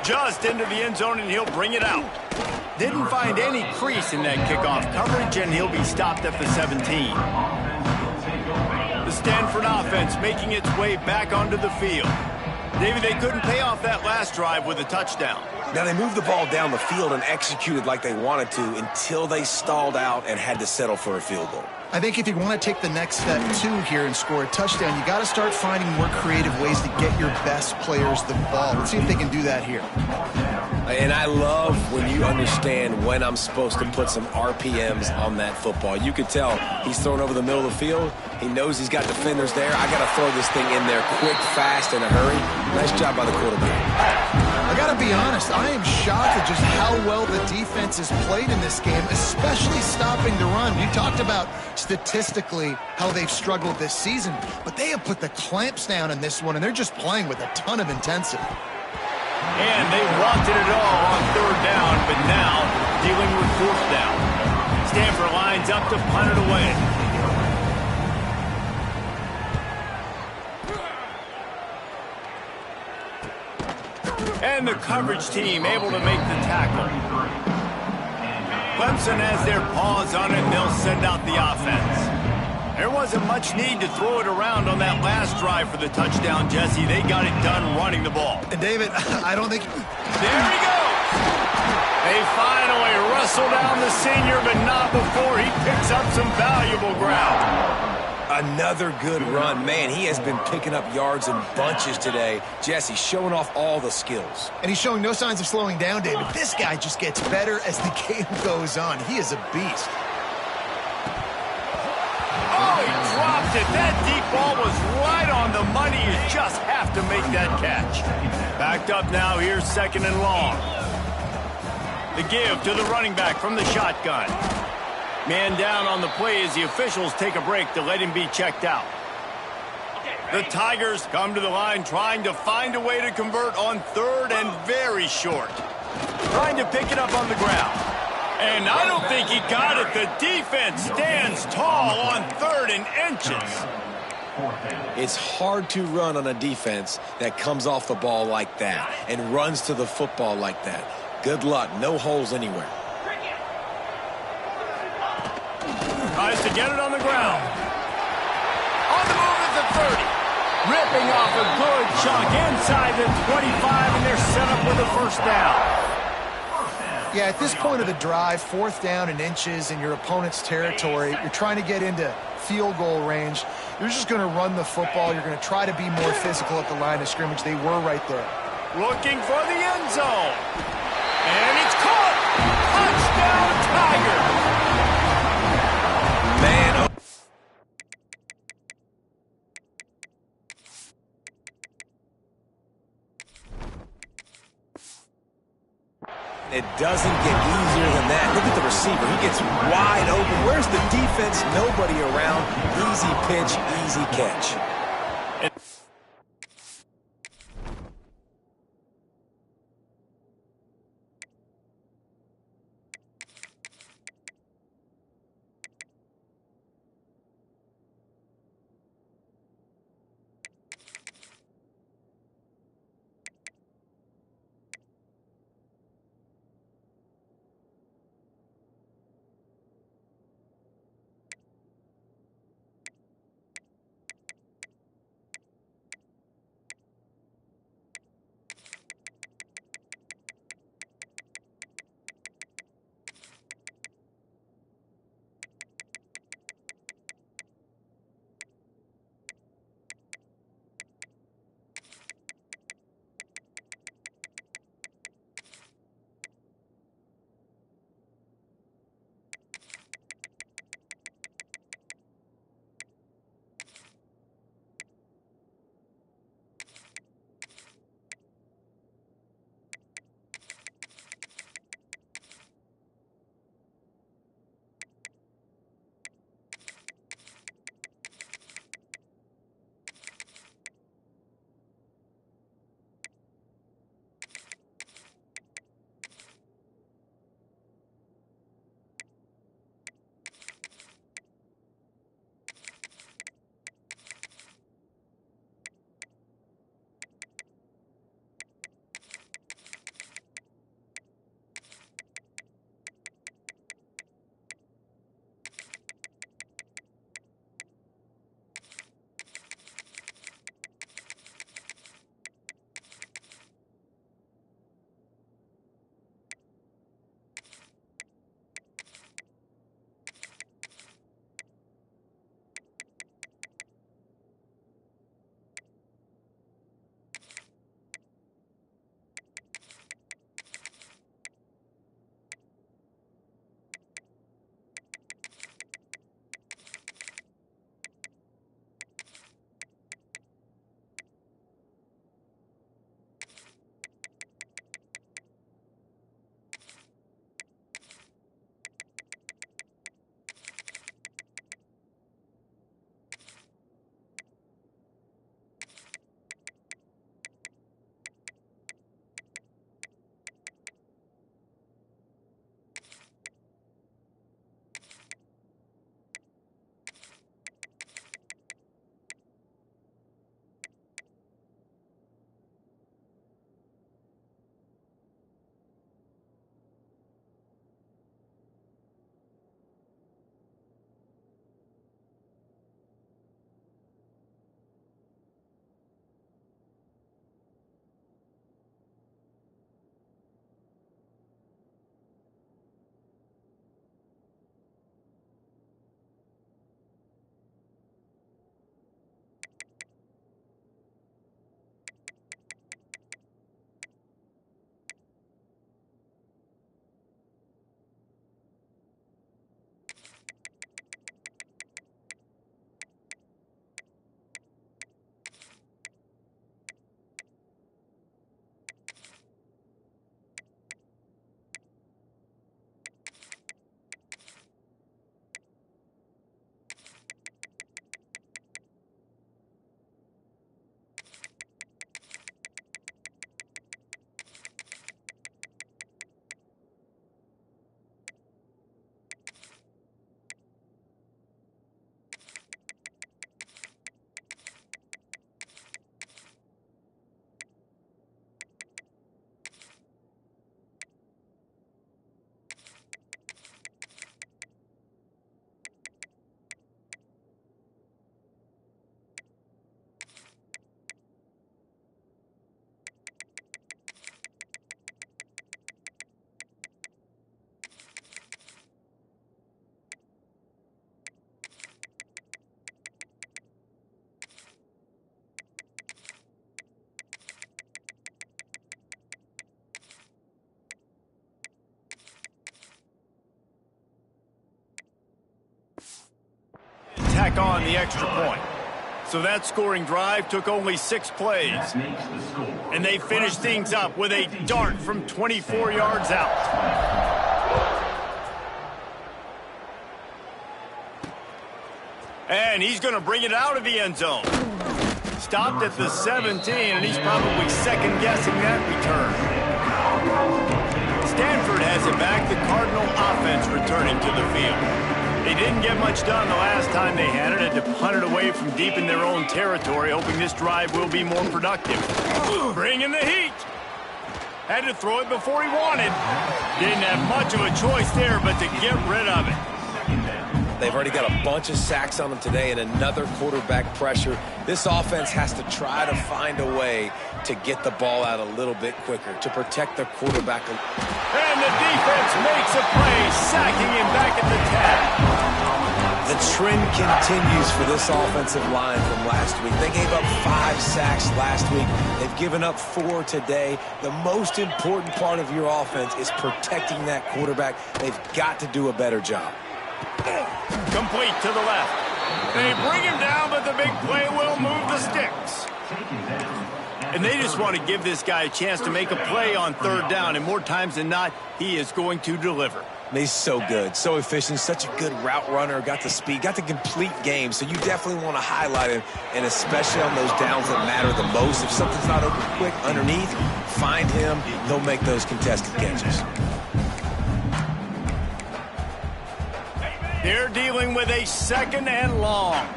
Just into the end zone, and he'll bring it out. Didn't find any crease in that kickoff coverage, and he'll be stopped at the 17. The Stanford offense making its way back onto the field. David, they couldn't pay off that last drive with a touchdown. Now, they moved the ball down the field and executed like they wanted to until they stalled out and had to settle for a field goal. I think if you want to take the next step, too, here and score a touchdown, you got to start finding more creative ways to get your best players the ball. Let's see if they can do that here. And I love when you understand when I'm supposed to put some RPMs on that football. You could tell he's throwing over the middle of the field. He knows he's got defenders there. I got to throw this thing in there quick, fast, in a hurry. Nice job by the quarterback. I got to be honest, I am shocked at just how well the defense has played in this game, especially stopping the run. You talked about statistically how they've struggled this season, but they have put the clamps down in this one, and they're just playing with a ton of intensity. And they wanted it all on third down, but now dealing with fourth down. Stanford lines up to punt it away. And the coverage team able to make the tackle. Clemson has their paws on it, and they'll send out the offense. There wasn't much need to throw it around on that last drive for the touchdown, Jesse. They got it done running the ball. And David, I don't think... There he goes! They finally wrestle down the senior, but not before he picks up some valuable ground. Another good run. Man, he has been picking up yards in bunches today. Jesse showing off all the skills. And he's showing no signs of slowing down, David. This guy just gets better as the game goes on. He is a beast. Oh, he dropped it. That deep ball was right on the money. You just have to make that catch. Backed up now. Here's 2nd and long. The give to the running back from the shotgun. Man down on the play as the officials take a break to let him be checked out. The Tigers come to the line trying to find a way to convert on 3rd and very short. Trying to pick it up on the ground. And I don't think he got it. The defense stands tall on 3rd and inches. It's hard to run on a defense that comes off the ball like that and runs to the football like that. Good luck. No holes anywhere. Tries to get it on the ground. On the move at the 30. Ripping off a good chunk inside the 25, and they're set up with a 1st down. Yeah, at this point of the drive, 4th down and inches in your opponent's territory, you're trying to get into field goal range. You're just going to run the football. You're going to try to be more physical at the line of scrimmage. They were right there. Looking for the end zone. And it's caught. Touchdown, Tigers. Man, oh. It doesn't get easier than that. Look at the receiver. He gets wide open. Where's the defense? Nobody around. Easy pitch, easy catch. tack on the extra point. So that scoring drive took only 6 plays. And they finished things up with a dart from 24 yards out. And he's going to bring it out of the end zone. Stopped at the 17, and he's probably second-guessing that return. Stanford has it back. The Cardinal offense returning to the field. They didn't get much done the last time they had it. Had to punt it away from deep in their own territory, hoping this drive will be more productive. Bring in the heat. Had to throw it before he wanted. Didn't have much of a choice there, but to get rid of it. They've already got a bunch of sacks on them today and another quarterback pressure. This offense has to try to find a way to get the ball out a little bit quicker, to protect their quarterback. And the defense makes a play, sacking him back at the tag. The trend continues for this offensive line from last week. They gave up 5 sacks last week. They've given up 4 today. The most important part of your offense is protecting that quarterback. They've got to do a better job. Complete to the left. They bring him down, but the big play will move the sticks. And they just want to give this guy a chance to make a play on 3rd down, and more times than not, he is going to deliver. He's so good, so efficient, such a good route runner, got the speed, got the complete game, so you definitely want to highlight him, and especially on those downs that matter the most. If something's not open quick underneath, find him, he'll make those contested catches. They're dealing with a 2nd and long.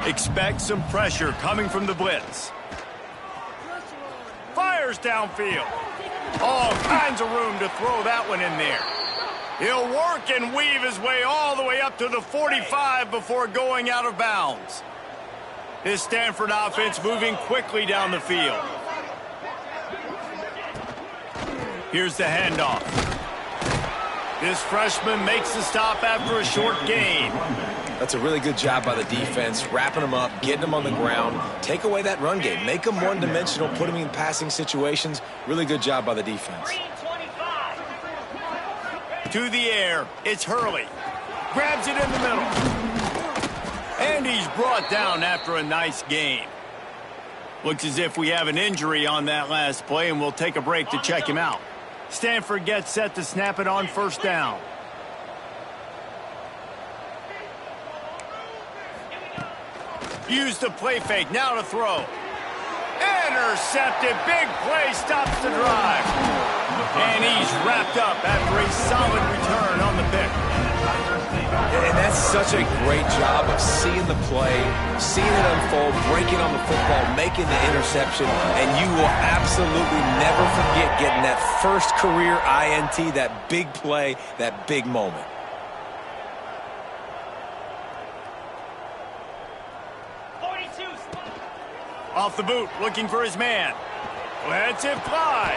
Expect some pressure coming from the blitz. Fires downfield. All kinds of room to throw that one in there. He'll work and weave his way all the way up to the 45 before going out of bounds. This Stanford offense moving quickly down the field. Here's the handoff. This freshman makes the stop after a short gain. That's a really good job by the defense, wrapping them up, getting them on the ground. Take away that run game. Make them one-dimensional, put them in passing situations. Really good job by the defense. To the air, it's Hurley. Grabs it in the middle. And he's brought down after a nice gain. Looks as if we have an injury on that last play, and we'll take a break to check him out. Stanford gets set to snap it on 1st down. Use the play fake, now to throw. Intercepted, big play, stops the drive. And he's wrapped up after a solid return on the pick. And that's such a great job of seeing the play, seeing it unfold, breaking on the football, making the interception, and you will absolutely never forget getting that first career INT, that big play, that big moment. Off the boot, looking for his man. Lets it fly.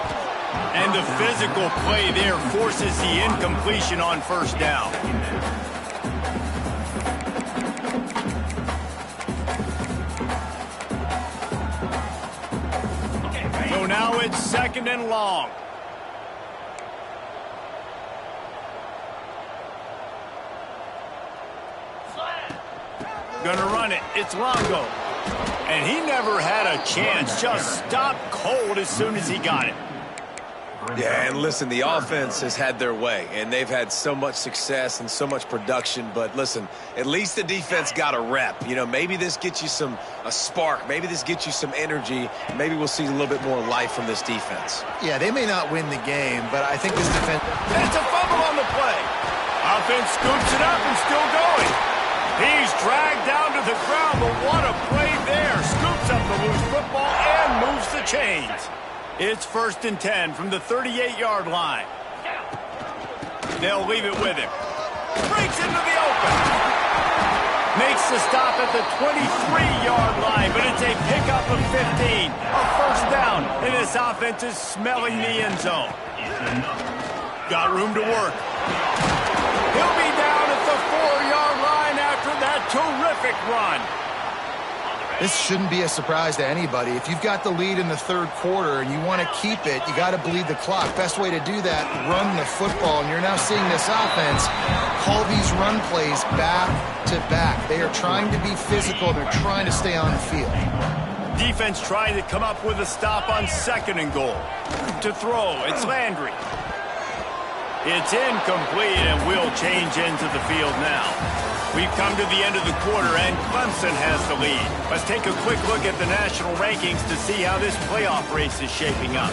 And the physical play there forces the incompletion on 1st down. So now it's 2nd and long. Gonna run it. It's Longo. And he never had a chance. Just stopped cold as soon as he got it. Yeah, and listen, the offense has had their way, and they've had so much success and so much production. But listen, at least the defense got a rep. You know, maybe this gets you a spark. Maybe this gets you some energy. Maybe we'll see a little bit more life from this defense. Yeah, they may not win the game, but I think this defense... That's a fumble on the play. Offense scoops it up and still going. He's dragged down to the ground, but what a play there. Scoops up the loose football and moves the chains. It's 1st and 10 from the 38-yard line. They'll leave it with him. Breaks into the open. Makes the stop at the 23-yard line, but it's a pickup of 15. A 1st down, and this offense is smelling the end zone. Got room to work. He'll be down at the 4-yard line after that terrific run. This shouldn't be a surprise to anybody. If you've got the lead in the third quarter and you want to keep it, you got to bleed the clock. Best way to do that, run the football. And you're now seeing this offense call these run plays back to back. They are trying to be physical. They're trying to stay on the field. Defense trying to come up with a stop on 2nd and goal. To throw, it's Landry. It's incomplete, and we'll change into the field now. We've come to the end of the quarter, and Clemson has the lead. Let's take a quick look at the national rankings to see how this playoff race is shaping up.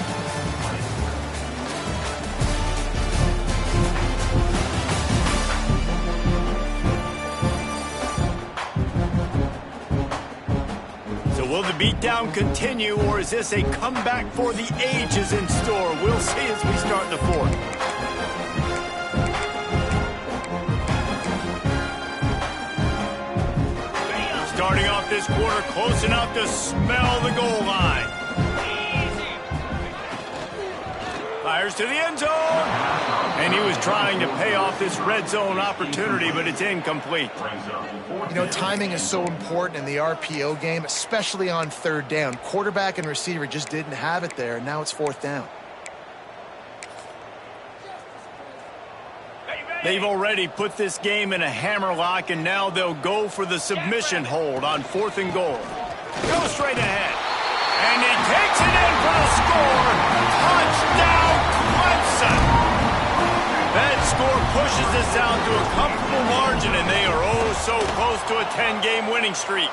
So will the beatdown continue, or is this a comeback for the ages in store? We'll see as we start the fourth. Starting off this quarter close enough to smell the goal line. Fires to the end zone. And he was trying to pay off this red zone opportunity, but it's incomplete. You know, timing is so important in the RPO game, especially on 3rd down. Quarterback and receiver just didn't have it there, and now it's 4th down. They've already put this game in a hammerlock, and now they'll go for the submission hold on 4th and goal. Go straight ahead. And he takes it in for the score. Touchdown, Clemson. That score pushes this out to a comfortable margin, and they are oh so close to a 10-game winning streak.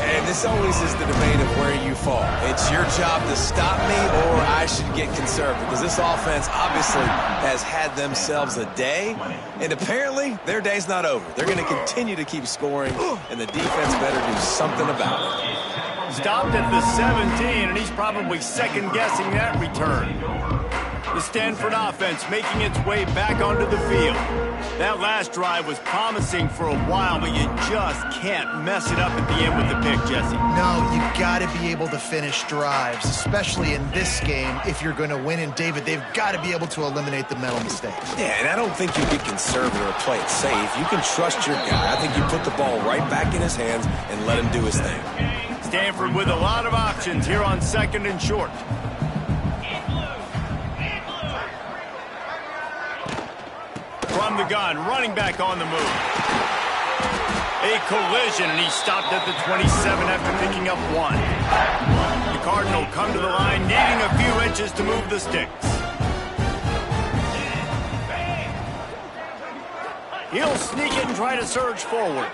And this always is the debate of where you fall. It's your job to stop me, or I should get conservative, because this offense obviously has had themselves a day, and apparently their day's not over. They're going to continue to keep scoring, and the defense better do something about it. Stopped at the 17, and he's probably second-guessing that return. The Stanford offense making its way back onto the field. That last drive was promising for a while, but you just can't mess it up at the end with the pick, Jesse. No, you got to be able to finish drives, especially in this game if you're going to win. And, David, they've got to be able to eliminate the mental mistakes. Yeah, and I don't think you get conservative or play it safe. You can trust your guy. I think you put the ball right back in his hands and let him do his thing. Stanford with a lot of options here on 2nd and short. From the gun, running back on the move. A collision, and he stopped at the 27 after picking up 1. The Cardinal come to the line, needing a few inches to move the sticks. He'll sneak it and try to surge forward.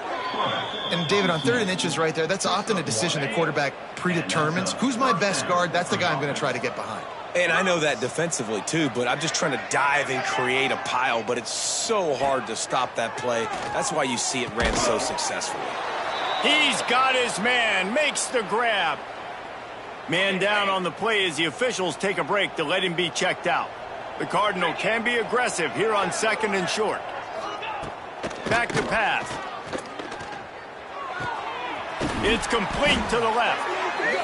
And, David, on 3rd and inches right there, that's often a decision the quarterback predetermines. Who's my best guard? That's the guy I'm going to try to get behind. And I know that defensively, too, but I'm just trying to dive and create a pile, but it's so hard to stop that play. That's why you see it ran so successfully. He's got his man, makes the grab. Man down on the play as the officials take a break to let him be checked out. The Cardinal can be aggressive here on 2nd and short. Back to pass. It's complete to the left.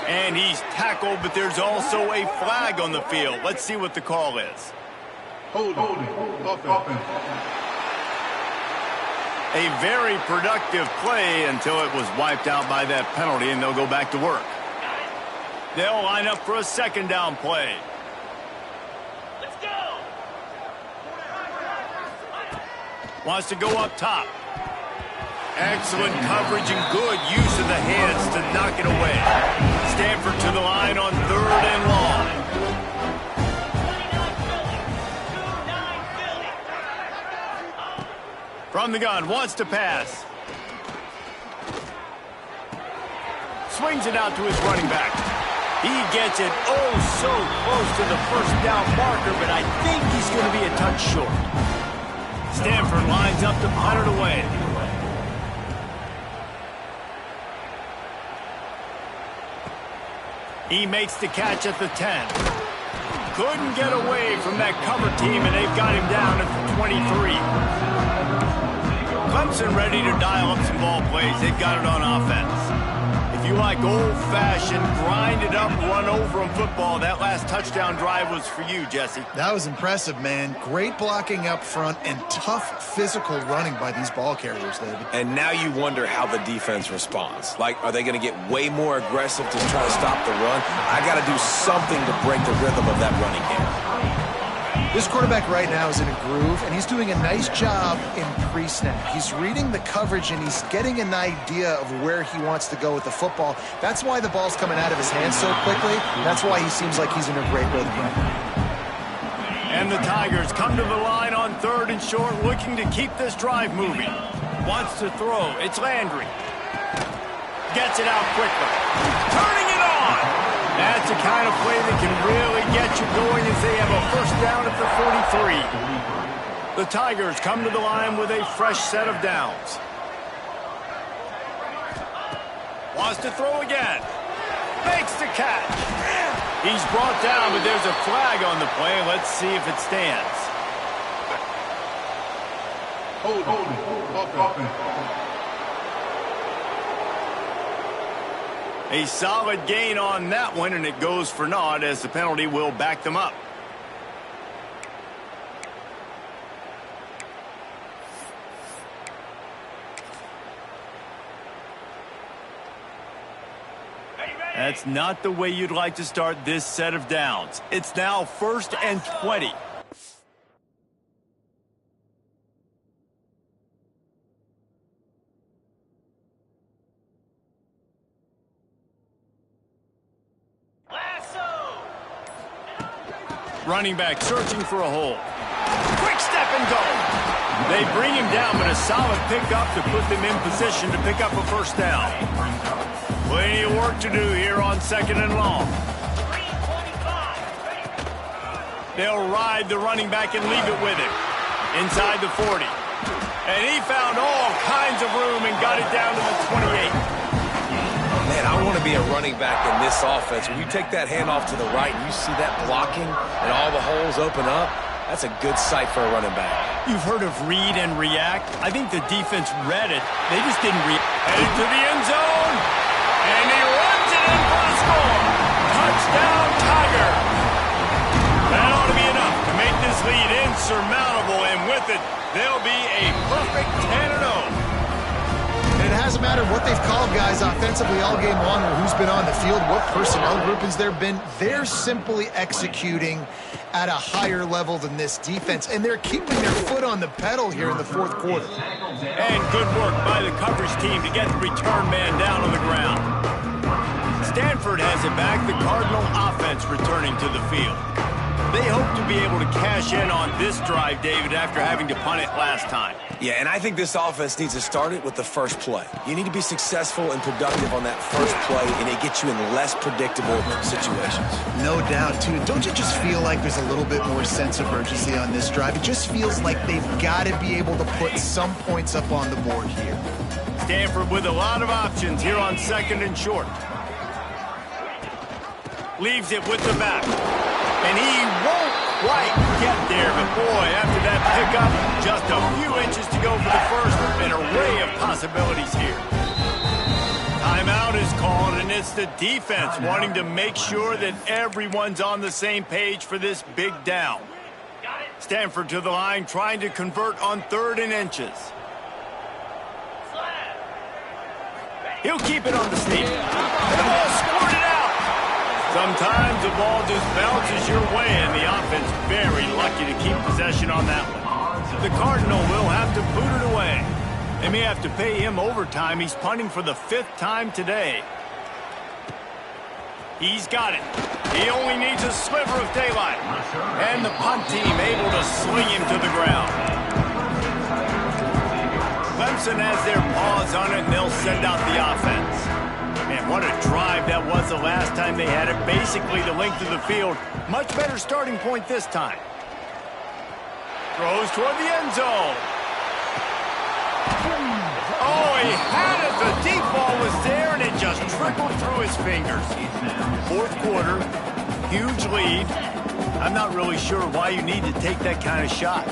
And he's tackled, but there's also a flag on the field. Let's see what the call is. Holding. Offense. A very productive play until it was wiped out by that penalty, and they'll go back to work. They'll line up for a 2nd down play. Let's go. Wants to go up top. Excellent coverage and good use of the hands to knock it away. Stanford to the line on 3rd and long. From the gun, wants to pass. Swings it out to his running back. He gets it oh so close to the 1st down marker, but I think he's going to be a touch short. Stanford lines up to punt it away. He makes the catch at the 10. Couldn't get away from that cover team, and they've got him down at the 23. Clemson ready to dial up some ball plays. They've got it on offense. If If you like old-fashioned, grind-it-up, run-over-'em football, that last touchdown drive was for you, Jesse. That was impressive, man. Great blocking up front and tough physical running by these ball carriers, David. And now you wonder how the defense responds. Like, are they going to get way more aggressive to try to stop the run? I got to do something to break the rhythm of that running game. This quarterback right now is in a groove, and he's doing a nice job in pre-snap. He's reading the coverage, and he's getting an idea of where he wants to go with the football. That's why the ball's coming out of his hands so quickly. That's why he seems like he's in a great rhythm right now. And the Tigers come to the line on 3rd and short, looking to keep this drive moving. Wants to throw. It's Landry. Gets it out quickly. Turning it on. That's the kind of play that can really get you going as they have a first down at the 43. The Tigers come to the line with a fresh set of downs. Wants to throw again. Makes the catch. He's brought down, but there's a flag on the play. Let's see if it stands. Hold offense. A solid gain on that one, and it goes for naught as the penalty will back them up. That's not the way you'd like to start this set of downs. It's now 1st and 20. Running back searching for a hole. Quick step and go. They bring him down, but a solid pickup to put them in position to pick up a first down. Plenty of work to do here on 2nd and long. They'll ride the running back and leave it with him. Inside the 40. And he found all kinds of room and got it down to the 28. Man, I want to be a running back in this offense. When you take that handoff to the right and you see that blocking and all the holes open up, that's a good sight for a running back. You've heard of read and react. I think the defense read it. They just didn't react. Headed to the end zone. And he runs it in for a score. Touchdown, Tigers. That ought to be enough to make this lead insurmountable. And with it, they'll be a perfect 10-0. And it hasn't mattered what they've called guys offensively all game long or who's been on the field, what personnel groupings there have been. They're simply executing at a higher level than this defense, and they're keeping their foot on the pedal here in the 4th quarter. And good work by the coverage team to get the return man down on the ground. Stanford has it back, the Cardinal offense returning to the field. They hope to be able to cash in on this drive, David, after having to punt it last time. Yeah, and I think this offense needs to start it with the first play. You need to be successful and productive on that first play, and it gets you in less predictable situations. No doubt, too. Don't you just feel like there's a little bit more sense of urgency on this drive? It just feels like they've got to be able to put some points up on the board here. Stanford with a lot of options here on 2nd and short. Leaves it with the back. And he won't quite get there, but boy, after that pickup, just a few inches to go for the first. An array of possibilities here. Timeout is called, and it's the defense wanting to make sure that everyone's on the same page for this big down. Stanford to the line, trying to convert on 3rd and inches. He'll keep it on the sneak. And the ball squirted out. Sometimes the ball just bounces your way, and the offense very lucky to keep possession on that one. The Cardinal will have to boot it away. They may have to pay him overtime. He's punting for the 5th time today. He's got it. He only needs a sliver of daylight. And the punt team able to swing him to the ground. Clemson has their paws on it, and they'll send out the offense. Man, what a drive that was the last time they had it. Basically the length of the field. Much better starting point this time. Throws toward the end zone. Oh, he had it. The deep ball was there, and it just trickled through his fingers. 4th quarter, huge lead. I'm not really sure why you need to take that kind of shot.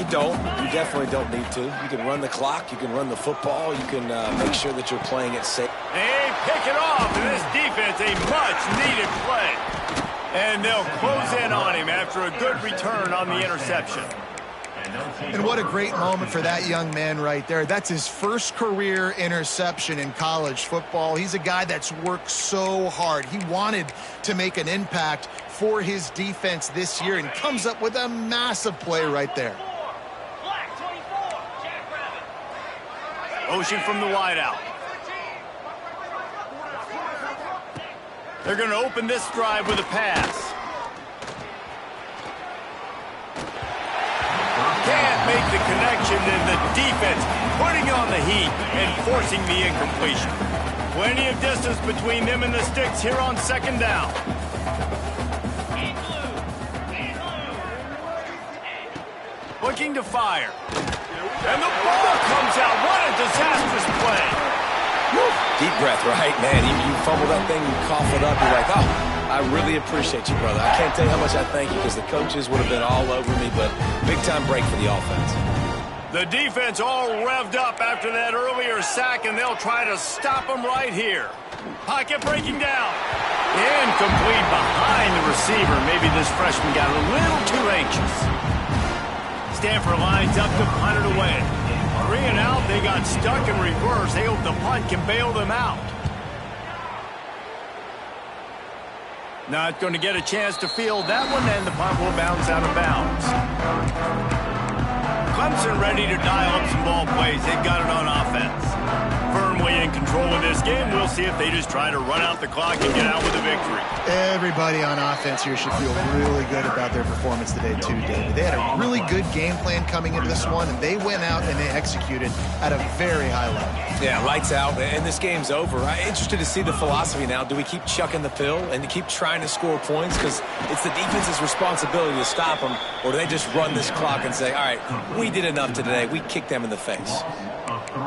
You don't. You definitely don't need to. You can run the clock. You can run the football. You can make sure that you're playing it safe. They pick it off, and this defense, a much-needed play. And they'll close in on him after a good return on the interception. And what a great moment for that young man right there. That's his first career interception in college football. He's a guy that's worked so hard. He wanted to make an impact for his defense this year and comes up with a massive play right there. Motion from the wideout. They're going to open this drive with a pass. Can't make the connection, and the defense putting on the heat and forcing the incompletion. Plenty of distance between them and the sticks here on second down. Looking to fire. And the ball comes out. What a disastrous play. Woo. Deep breath, right? Man, you fumble that thing, you cough it up, you're like, oh, I really appreciate you, brother. I can't tell you how much I thank you because the coaches would have been all over me, but big-time break for the offense. The defense all revved up after that earlier sack, and they'll try to stop them right here. Pocket breaking down. Incomplete behind the receiver. Maybe this freshman got a little too anxious. Stanford lines up to punt it away. 3 and out, they got stuck in reverse. They hope the punt can bail them out. Not going to get a chance to field that one, and the punt will bounce out of bounds. Clemson ready to dial up some ball plays. They've got it on offense. Firmly in control of this game. We'll see if they just try to run out the clock and get out with a victory. Everybody on offense here should feel really good about their performance today, too, David. They had a really good game plan coming into this one, and they went out and they executed at a very high level. Yeah, lights out, and this game's over. I'm interested to see the philosophy now. Do we keep chucking the pill and keep trying to score points? Because it's the defense's responsibility to stop them, or do they just run this clock and say, all right, we did enough today. We kicked them in the face.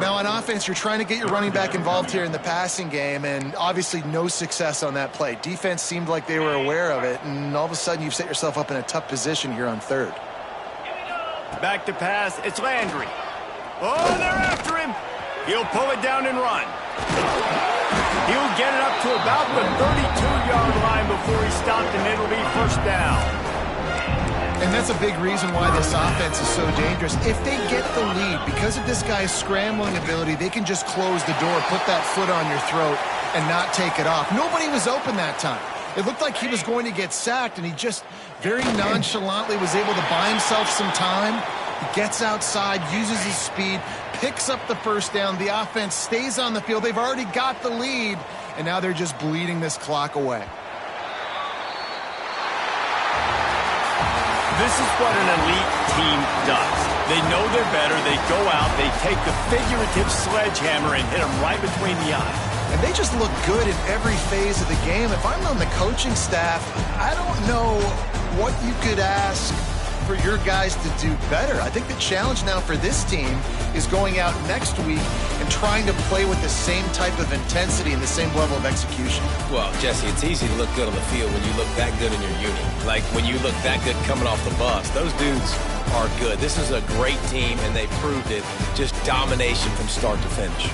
Now, on offense, you're trying to get your running back involved here in the passing game, and obviously no success on that play. Defense seemed like they were aware of it, and all of a sudden you've set yourself up in a tough position here on third. Back to pass. It's Landry. Oh, they're after him. He'll pull it down and run. He'll get it up to about the 32-yard line before he stopped, and it'll be first down. And that's a big reason why this offense is so dangerous. If they get the lead, because of this guy's scrambling ability, they can just close the door, put that foot on your throat, and not take it off. Nobody was open that time. It looked like he was going to get sacked, and he just very nonchalantly was able to buy himself some time. He gets outside, uses his speed, picks up the first down. The offense stays on the field. They've already got the lead, and now they're just bleeding this clock away. This is what an elite team does. They know they're better. They go out, they take the figurative sledgehammer and hit them right between the eyes. And they just look good in every phase of the game. If I'm on the coaching staff, I don't know what you could ask for your guys to do better. I think the challenge now for this team is going out next week and trying to play with the same type of intensity and the same level of execution. Well, Jesse, it's easy to look good on the field when you look that good in your uni. Like when you look that good coming off the bus. Those dudes are good. This is a great team, and they proved it. Just domination from start to finish.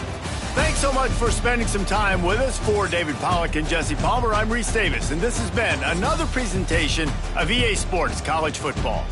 Thanks so much for spending some time with us. For David Pollack and Jesse Palmer, I'm Reese Davis, and this has been another presentation of EA Sports College Football.